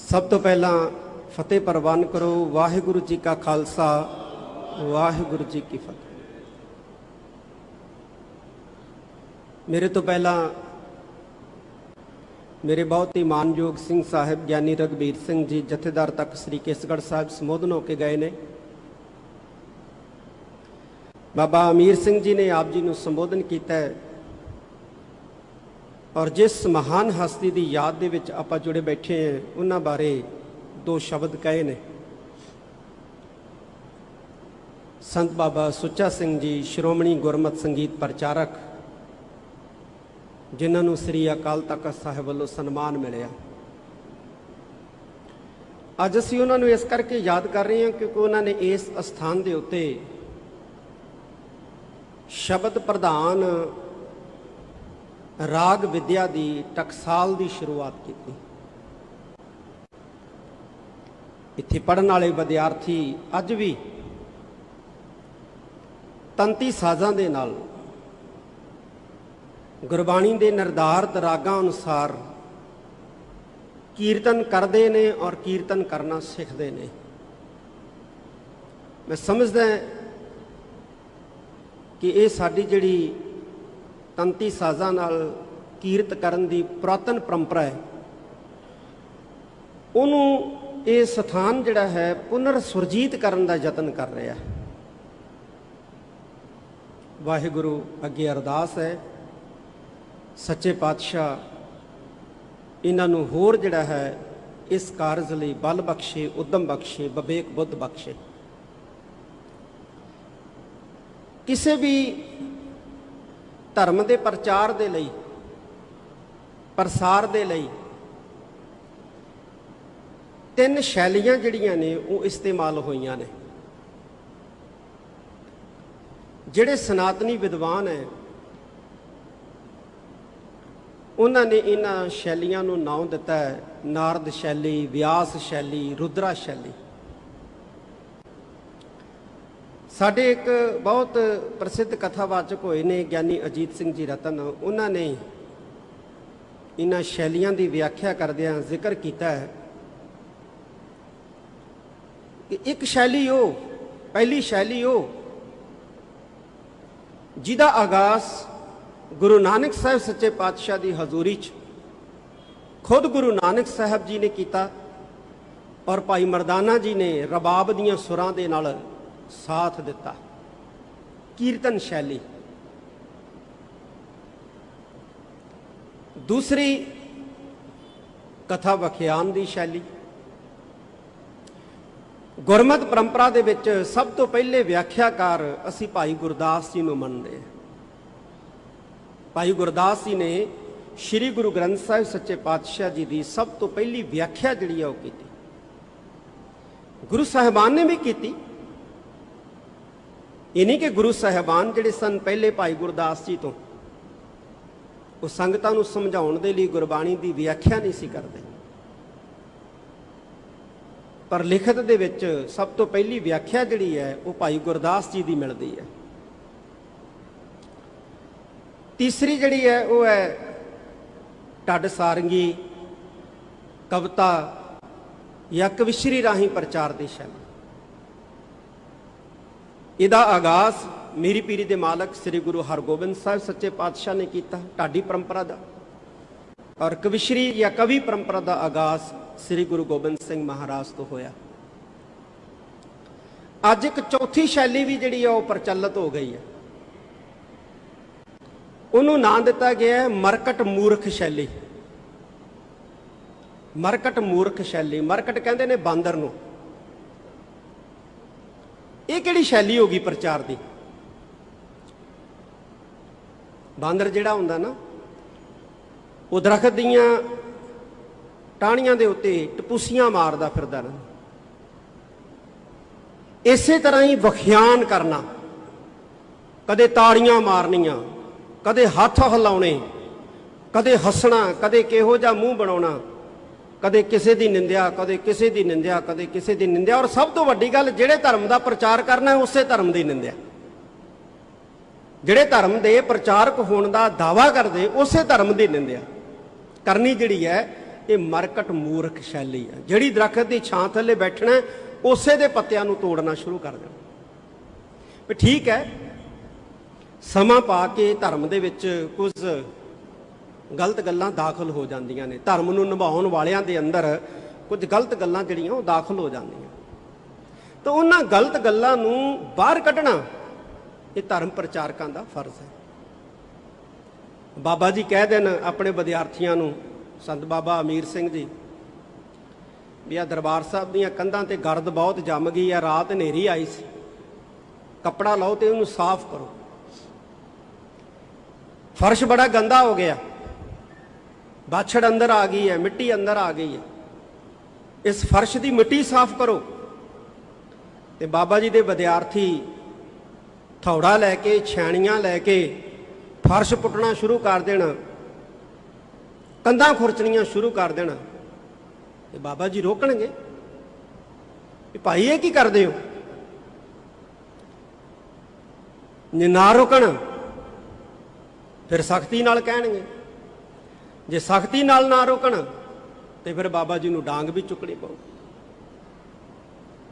सब तो पहला फतेह प्रवान करो। वाहिगुरु जी का खालसा, वाहिगुरु जी की फतेह। मेरे तो पहला मेरे बहुत ही मानयोग सिंह साहिब ज्ञानी रघबीर सिंह जी जथेदार तक श्री केसगढ़ साहिब संबोधन होके गए ने। बाबा अमीर सिंह जी ने आप जी को संबोधन किया है और जिस महान हस्ती की याद दे विच आपां जुड़े बैठे हैं उन्हां बारे दो शब्द कहे ने। संत बाबा सुच्चा सिंह जी श्रोमणी गुरमत संगीत प्रचारक जिन्होंने श्री अकाल तख्त साहिब वालों सन्मान मिले। अज असीं उन्होंने इस करके याद कर रहे हैं क्योंकि उन्होंने इस स्थान के उत्ते शब्द प्रधान राग विद्या की टकसाल की शुरुआत की। इत्थे पढ़न वाले विद्यार्थी अज भी तंती साजां दे नाल गुरबाणी के निर्धारित रागां अनुसार कीर्तन करते ने और कीर्तन करना सीखते ने। मैं समझदा कि ये साडी जिहड़ी तंती साजां नाल कीरत करन दी पुरातन परंपरा है, उन्होंने ये स्थान जिहड़ा है पुनर सुरजीत करन दा यतन कर रहा है। वाहिगुरु अगे अरदास है सच्चे पातशाह इन्हों होर जिहड़ा है इस कारज लई बल बख्शे, उद्यम बख्शे, विवेक बुद्ध बख्शे। किसी भी धर्म के प्रचार दे लई, प्रसार दे लई तीन शैलियां जिहड़ियां ने वो इस्तेमाल होईयां ने। जिहड़े सनातनी विद्वान है उन्होंने इन्हां शैलियां नूं नाम दिता है नारद शैली, व्यास शैली, रुद्रा शैली। साडे एक बहुत प्रसिद्ध कथावाचक होए ने ज्ञानी अजीत सिंह जी रतन, उन्होंने इन्हां शैलियां की व्याख्या करदिआं जिक्र किया है कि एक शैली वो पहली शैली वो जिहदा आगाज गुरु नानक साहब सच्चे पातशाह की हजूरी च खुद गुरु नानक साहब जी ने किया और भाई मरदाना जी ने रबाब दीआं सुरां दे नाल साथ दिता। कीर्तन शैली। दूसरी कथा वख्यान की शैली। गुरमत परंपरा दे विच सब तो पहले व्याख्याकार असी भाई गुरदास जी नूं मनदे हां। भाई गुरदास जी ने श्री गुरु ग्रंथ साहिब सच्चे पातशाह जी की सब तो पहली व्याख्या जिहड़ी है की। गुरु साहिबान ने भी की। ये नहीं कि गुरु साहिबान जिहड़े सन पहले भाई गुरदास जी तो वो संगतां नूं समझाउण दे लई गुरबाणी की व्याख्या नहीं सी करदे, पर लिखत दे विच सब तो पहली व्याख्या जिहड़ी है वो भाई गुरदास जी की मिलती है। तीसरी जिहड़ी है वो है ढड सारंगी, कविता या कविश्री राही प्रचार की शैली। इहदा आगाज मीरी पीरी दे मालक श्री गुरु हरगोबिंद साहब सच्चे पातशाह ने किया ढाडी परंपरा का, और कविश्री या कवि परंपरा का आगाज श्री गुरु गोबिंद सिंह महाराज तो होया। अज एक चौथी शैली भी जिहड़ी है वो प्रचलित हो गई है। उन्होंने नाम दिता गया है मरकट मूर्ख शैली। मरकट मूर्ख शैली, मरकट कहते ने बांदर नूं। ये किहड़ी शैली होगी प्रचार की? बांदर जिहड़ा हुंदा ना वो दरखत दीआं टाहणियां दे उत्ते टपूसियां मारदा फिरदा रहिंदा। इसे तरह ही वख्यान करना, कदे ताड़ियां मारनियां, कदे हाथ हिलाउणे, कदे हसना, कदे किहो जिहा मूँह बनाउणा, कदे किसी की निंदिया, कदे किसी की निंदिया, कदे किसी की निंदिया। और सब तो वड्डी गल जिहड़े धर्म का प्रचार करना है उसे धर्म की निंदिया। जिहड़े धर्म के प्रचारक होने का दावा करते उसे धर्म की निंदिया करनी जिहड़ी है ਇਹ ਮਰਕਟ ਮੂਰਖ ਸ਼ੈਲੀ ਹੈ। ਜਿਹੜੀ ਦਰਖਤ ਦੀ ਛਾਂ ਥੱਲੇ ਬੈਠਣਾ ਉਸੇ ਦੇ ਪੱਤਿਆਂ ਨੂੰ ਤੋੜਨਾ ਸ਼ੁਰੂ ਕਰ ਦੇਣਾ। ਵੀ ਠੀਕ ਹੈ, ਸਮਾਂ ਪਾ ਕੇ ਧਰਮ ਦੇ ਵਿੱਚ ਕੁਝ ਗਲਤ ਗੱਲਾਂ ਦਾਖਲ ਹੋ ਜਾਂਦੀਆਂ ਨੇ। ਧਰਮ ਨੂੰ ਨਿਭਾਉਣ ਵਾਲਿਆਂ ਦੇ ਅੰਦਰ ਕੁਝ ਗਲਤ ਗੱਲਾਂ ਜਿਹੜੀਆਂ ਉਹ ਦਾਖਲ ਹੋ ਜਾਂਦੀਆਂ, ਤਾਂ ਉਹਨਾਂ ਗਲਤ ਗੱਲਾਂ ਨੂੰ ਬਾਹਰ ਕੱਢਣਾ ਇਹ ਧਰਮ ਪ੍ਰਚਾਰਕਾਂ ਦਾ ਫਰਜ਼ ਹੈ। ਬਾਬਾ ਜੀ ਕਹਿ ਦੇਣ ਆਪਣੇ ਵਿਦਿਆਰਥੀਆਂ ਨੂੰ, ਸੰਤ ਬਾਬਾ ਅਮੀਰ ਸਿੰਘ ਜੀ, ਵੀ ਆ ਦਰਬਾਰ ਸਾਹਿਬ ਦੀਆਂ ਕੰਧਾਂ ਤੇ ਗਰਦ ਬਹੁਤ ਜੰਮ ਗਈ ਆ, ਰਾਤ ਹਨੇਰੀ ਆਈ ਸੀ, ਕੱਪੜਾ ਲਾਓ ਤੇ ਉਹਨੂੰ ਸਾਫ਼ ਕਰੋ। ਫਰਸ਼ ਬੜਾ ਗੰਦਾ ਹੋ ਗਿਆ, ਬਾਛੜ ਅੰਦਰ ਆ ਗਈ ਹੈ, ਮਿੱਟੀ ਅੰਦਰ ਆ ਗਈ ਹੈ, ਇਸ ਫਰਸ਼ ਦੀ ਮਿੱਟੀ ਸਾਫ਼ ਕਰੋ। ਤੇ ਬਾਬਾ ਜੀ ਦੇ ਵਿਦਿਆਰਥੀ ਥੌੜਾ ਲੈ ਕੇ, ਛੈਣੀਆਂ ਲੈ ਕੇ ਫਰਸ਼ ਪੁੱਟਣਾ ਸ਼ੁਰੂ ਕਰ ਦੇਣਾ, ਕੰਧਾਂ ਖੁਰਚਣੀਆਂ ਸ਼ੁਰੂ ਕਰ ਦੇਣਾ। ਤੇ ਬਾਬਾ ਜੀ ਰੋਕਣਗੇ ਵੀ ਭਾਈ ਇਹ ਕੀ ਕਰਦੇ ਹੋ? ਜੇ ਨਾ ਰੋਕਣ ਫਿਰ ਸਖਤੀ ਨਾਲ ਕਹਿਣਗੇ, ਜੇ ਸਖਤੀ ਨਾਲ ਨਾ ਰੋਕਣ ਤੇ ਫਿਰ ਬਾਬਾ ਜੀ ਨੂੰ ਡਾਂਗ ਵੀ ਚੁੱਕਣੀ ਪਊ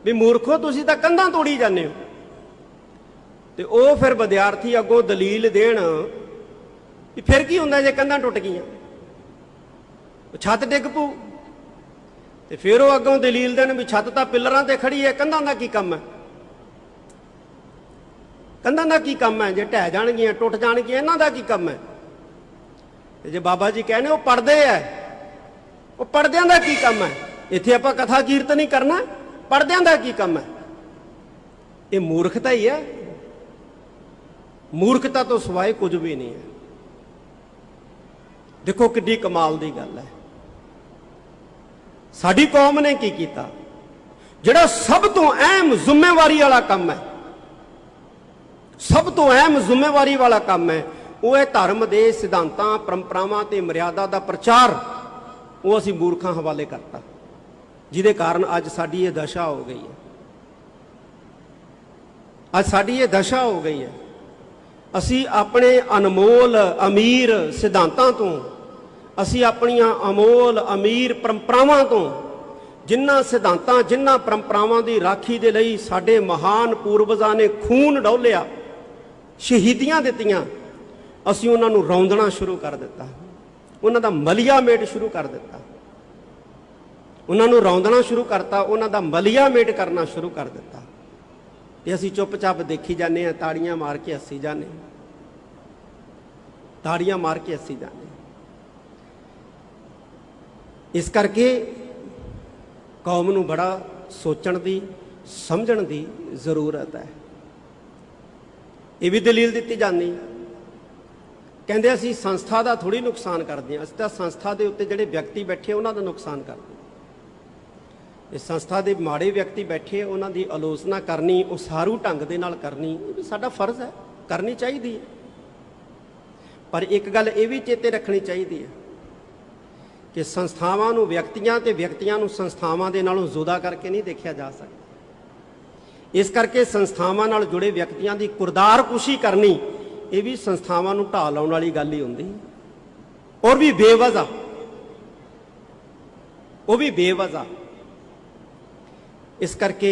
ਵੀ ਮੂਰਖੋ ਤੁਸੀਂ ਤਾਂ ਕੰਧਾਂ ਤੋੜੀ ਜਾਂਦੇ ਹੋ। ਤੇ ਉਹ ਫਿਰ ਵਿਦਿਆਰਥੀ ਅੱਗੋਂ ਦਲੀਲ ਦੇਣ ਵੀ ਫਿਰ ਕੀ ਹੁੰਦਾ ਜੇ ਕੰਧਾਂ ਟੁੱਟ ਗਈਆਂ, ਛੱਤ ਡਿੱਗ ਪਊ। ਤੇ ਫਿਰ ਉਹ ਅੱਗੋਂ ਦਲੀਲ ਦੇਣ ਵੀ ਛੱਤ ਤਾਂ ਪਿੱਲਰਾਂ ਤੇ ਖੜੀ ਹੈ, ਕੰਧਾਂ ਦਾ ਕੀ ਕੰਮ ਹੈ? ਕੰਧਾਂ ਦਾ ਕੀ ਕੰਮ ਹੈ? ਜੇ ਢਹਿ ਜਾਣਗੀਆਂ, ਟੁੱਟ ਜਾਣਗੀਆਂ, ਇਹਨਾਂ ਦਾ ਕੀ ਕੰਮ ਹੈ? ਤੇ ਜੇ ਬਾਬਾ ਜੀ ਕਹਿੰਦੇ ਉਹ ਪੜਦੇ ਐ, ਉਹ ਪੜਦਿਆਂ ਦਾ ਕੀ ਕੰਮ ਹੈ? ਇੱਥੇ ਆਪਾਂ ਕਥਾ ਕੀਰਤਨ ਹੀ ਕਰਨਾ, ਪੜਦਿਆਂ ਦਾ ਕੀ ਕੰਮ ਹੈ? ਇਹ ਮੂਰਖਤਾ ਹੀ ਹੈ। ਮੂਰਖਤਾ ਤੋਂ ਸਿਵਾਏ ਕੁਝ ਵੀ ਨਹੀਂ ਹੈ। ਦੇਖੋ ਕਿੱਡੀ ਕਮਾਲ ਦੀ ਗੱਲ ਹੈ। ਸਾਡੀ ਕੌਮ ਨੇ ਕੀ ਕੀਤਾ? ਜਿਹੜਾ ਸਭ ਤੋਂ ਅਹਿਮ ਜ਼ਿੰਮੇਵਾਰੀ ਵਾਲਾ ਕੰਮ ਹੈ, ਸਭ ਤੋਂ ਅਹਿਮ ਜ਼ਿੰਮੇਵਾਰੀ ਵਾਲਾ ਕੰਮ ਹੈ, ਉਹ ਹੈ ਧਰਮ ਦੇ ਸਿਧਾਂਤਾਂ, ਪਰੰਪਰਾਵਾਂ ਤੇ ਮਰਿਆਦਾ ਦਾ ਪ੍ਰਚਾਰ। ਉਹ ਅਸੀਂ ਮੂਰਖਾਂ ਹਵਾਲੇ ਕਰਤਾ, ਜਿਹਦੇ ਕਾਰਨ ਅੱਜ ਸਾਡੀ ਇਹ ਦਸ਼ਾ ਹੋ ਗਈ ਹੈ। ਅੱਜ ਸਾਡੀ ਇਹ ਦਸ਼ਾ ਹੋ ਗਈ ਹੈ। ਅਸੀਂ ਆਪਣੇ ਅਨਮੋਲ ਅਮੀਰ ਸਿਧਾਂਤਾਂ ਤੋਂ, ਅਸੀਂ ਆਪਣੀਆਂ ਅਮੋਲ ਅਮੀਰ ਪਰੰਪਰਾਵਾਂ ਤੋਂ, ਜਿਨ੍ਹਾਂ ਸਿਧਾਂਤਾਂ, ਜਿਨ੍ਹਾਂ ਪਰੰਪਰਾਵਾਂ ਦੀ ਰਾਖੀ ਦੇ ਲਈ ਸਾਡੇ ਮਹਾਨ ਪੂਰਵਜਾਂ ਨੇ ਖੂਨ ਡੋਲਿਆ, ਸ਼ਹੀਦੀਆਂ ਦਿੱਤੀਆਂ, ਅਸੀਂ ਉਹਨਾਂ ਨੂੰ ਰੌਂਦਣਾ ਸ਼ੁਰੂ ਕਰ ਦਿੱਤਾ, ਉਹਨਾਂ ਦਾ ਮਲੀਆ ਮੇਟ ਸ਼ੁਰੂ ਕਰ ਦਿੱਤਾ, ਉਹਨਾਂ ਨੂੰ ਰੌਂਦਣਾ ਸ਼ੁਰੂ ਕਰਤਾ, ਉਹਨਾਂ ਦਾ ਮਲੀਆ ਮੇਟ ਕਰਨਾ ਸ਼ੁਰੂ ਕਰ ਦਿੱਤਾ। ਤੇ ਅਸੀਂ ਚੁੱਪਚਾਪ ਦੇਖੀ ਜਾਂਦੇ ਹਾਂ, ਤਾੜੀਆਂ ਮਾਰ ਕੇ ਹੱਸੀ ਜਾਂਦੇ, ਤਾੜੀਆਂ ਮਾਰ ਕੇ ਹੱਸੀ ਜਾਂਦੇ। ਇਸ ਕਰਕੇ ਕੌਮ ਨੂੰ ਬੜਾ ਸੋਚਣ ਦੀ, ਸਮਝਣ ਦੀ ਜ਼ਰੂਰਤ ਹੈ। ਇਹ ਵੀ ਦਲੀਲ ਦਿੱਤੀ ਜਾਂਦੀ, ਕਹਿੰਦੇ ਅਸੀਂ ਸੰਸਥਾ ਦਾ ਥੋੜੀ ਨੁਕਸਾਨ ਕਰਦੇ ਹਾਂ, ਅਸੀਂ ਤਾਂ ਸੰਸਥਾ ਦੇ ਉੱਤੇ ਜਿਹੜੇ ਵਿਅਕਤੀ ਬੈਠੇ ਉਹਨਾਂ ਦਾ ਨੁਕਸਾਨ ਕਰਦੇ ਹਾਂ। ਇਹ ਸੰਸਥਾ ਦੇ ਮਾੜੇ ਵਿਅਕਤੀ ਬੈਠੇ, ਉਹਨਾਂ ਦੀ ਆਲੋਚਨਾ ਕਰਨੀ, ਉਸਾਰੂ ਢੰਗ ਦੇ ਨਾਲ ਕਰਨੀ, ਇਹ ਵੀ ਸਾਡਾ ਫਰਜ਼ ਹੈ, ਕਰਨੀ ਚਾਹੀਦੀ ਹੈ। ਪਰ ਇੱਕ ਗੱਲ ਇਹ ਵੀ ਚੇਤੇ ਰੱਖਣੀ ਚਾਹੀਦੀ ਹੈ ਕਿ ਸੰਸਥਾਵਾਂ ਨੂੰ ਵਿਅਕਤੀਆਂ ਤੇ ਵਿਅਕਤੀਆਂ ਨੂੰ ਸੰਸਥਾਵਾਂ ਦੇ ਨਾਲੋਂ ਜੁਦਾ ਕਰਕੇ ਨਹੀਂ ਦੇਖਿਆ ਜਾ ਸਕਦਾ। ਇਸ ਕਰਕੇ ਸੰਸਥਾਵਾਂ ਨਾਲ ਜੁੜੇ ਵਿਅਕਤੀਆਂ ਦੀ ਕੁਰਦਾਰ ਕੁਸ਼ੀ ਕਰਨੀ, ਇਹ ਵੀ ਸੰਸਥਾਵਾਂ ਨੂੰ ਢਾਹ ਲਾਉਣ ਵਾਲੀ ਗੱਲ ਹੀ ਹੁੰਦੀ, ਔਰ ਵੀ ਬੇਵਜ੍ਹਾ, ਉਹ ਵੀ ਬੇਵਜ੍ਹਾ। ਇਸ ਕਰਕੇ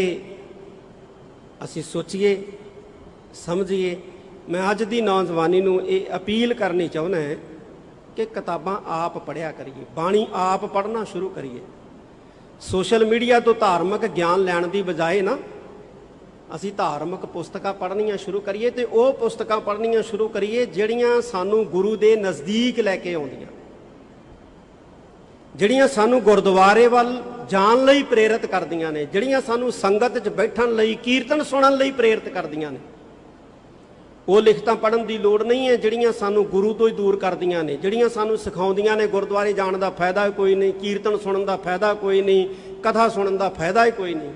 ਅਸੀਂ ਸੋਚੀਏ, ਸਮਝੀਏ। ਮੈਂ ਅੱਜ ਦੀ ਨੌਜਵਾਨੀ ਨੂੰ ਇਹ ਅਪੀਲ ਕਰਨੀ ਚਾਹੁੰਦਾ ਹਾਂ ਕਿ ਕਿਤਾਬਾਂ ਆਪ ਪੜ੍ਹਿਆ ਕਰੀਏ, ਬਾਣੀ ਆਪ ਪੜ੍ਹਨਾ ਸ਼ੁਰੂ ਕਰੀਏ। ਸੋਸ਼ਲ ਮੀਡੀਆ ਤੋਂ ਧਾਰਮਿਕ ਗਿਆਨ ਲੈਣ ਦੀ ਬਜਾਏ ਨਾ, ਅਸੀਂ ਧਾਰਮਿਕ ਪੁਸਤਕਾਂ ਪੜ੍ਹਨੀਆਂ ਸ਼ੁਰੂ ਕਰੀਏ, ਤੇ ਉਹ ਪੁਸਤਕਾਂ ਪੜ੍ਹਨੀਆਂ ਸ਼ੁਰੂ ਕਰੀਏ ਜਿਹੜੀਆਂ ਸਾਨੂੰ ਗੁਰੂ ਦੇ ਨਜ਼ਦੀਕ ਲੈ ਕੇ ਆਉਂਦੀਆਂ, ਜਿਹੜੀਆਂ ਸਾਨੂੰ ਗੁਰਦੁਆਰੇ ਵੱਲ ਜਾਣ ਲਈ ਪ੍ਰੇਰਿਤ ਕਰਦੀਆਂ ਨੇ, ਜਿਹੜੀਆਂ ਸਾਨੂੰ ਸੰਗਤ 'ਚ ਬੈਠਣ ਲਈ, ਕੀਰਤਨ ਸੁਣਨ ਲਈ ਪ੍ਰੇਰਿਤ ਕਰਦੀਆਂ ਨੇ। ਉਹ ਲਿਖਤਾਂ ਪੜ੍ਹਨ ਦੀ ਲੋੜ ਨਹੀਂ ਹੈ ਜਿਹੜੀਆਂ ਸਾਨੂੰ ਗੁਰੂ ਤੋਂ ਹੀ ਦੂਰ ਕਰਦੀਆਂ ਨੇ, ਜਿਹੜੀਆਂ ਸਾਨੂੰ ਸਿਖਾਉਂਦੀਆਂ ਨੇ ਗੁਰਦੁਆਰੇ ਜਾਣ ਦਾ ਫਾਇਦਾ ਕੋਈ ਨਹੀਂ, ਕੀਰਤਨ ਸੁਣਨ ਦਾ ਫਾਇਦਾ ਕੋਈ ਨਹੀਂ, ਕਥਾ ਸੁਣਨ ਦਾ ਫਾਇਦਾ ਹੀ ਕੋਈ ਨਹੀਂ।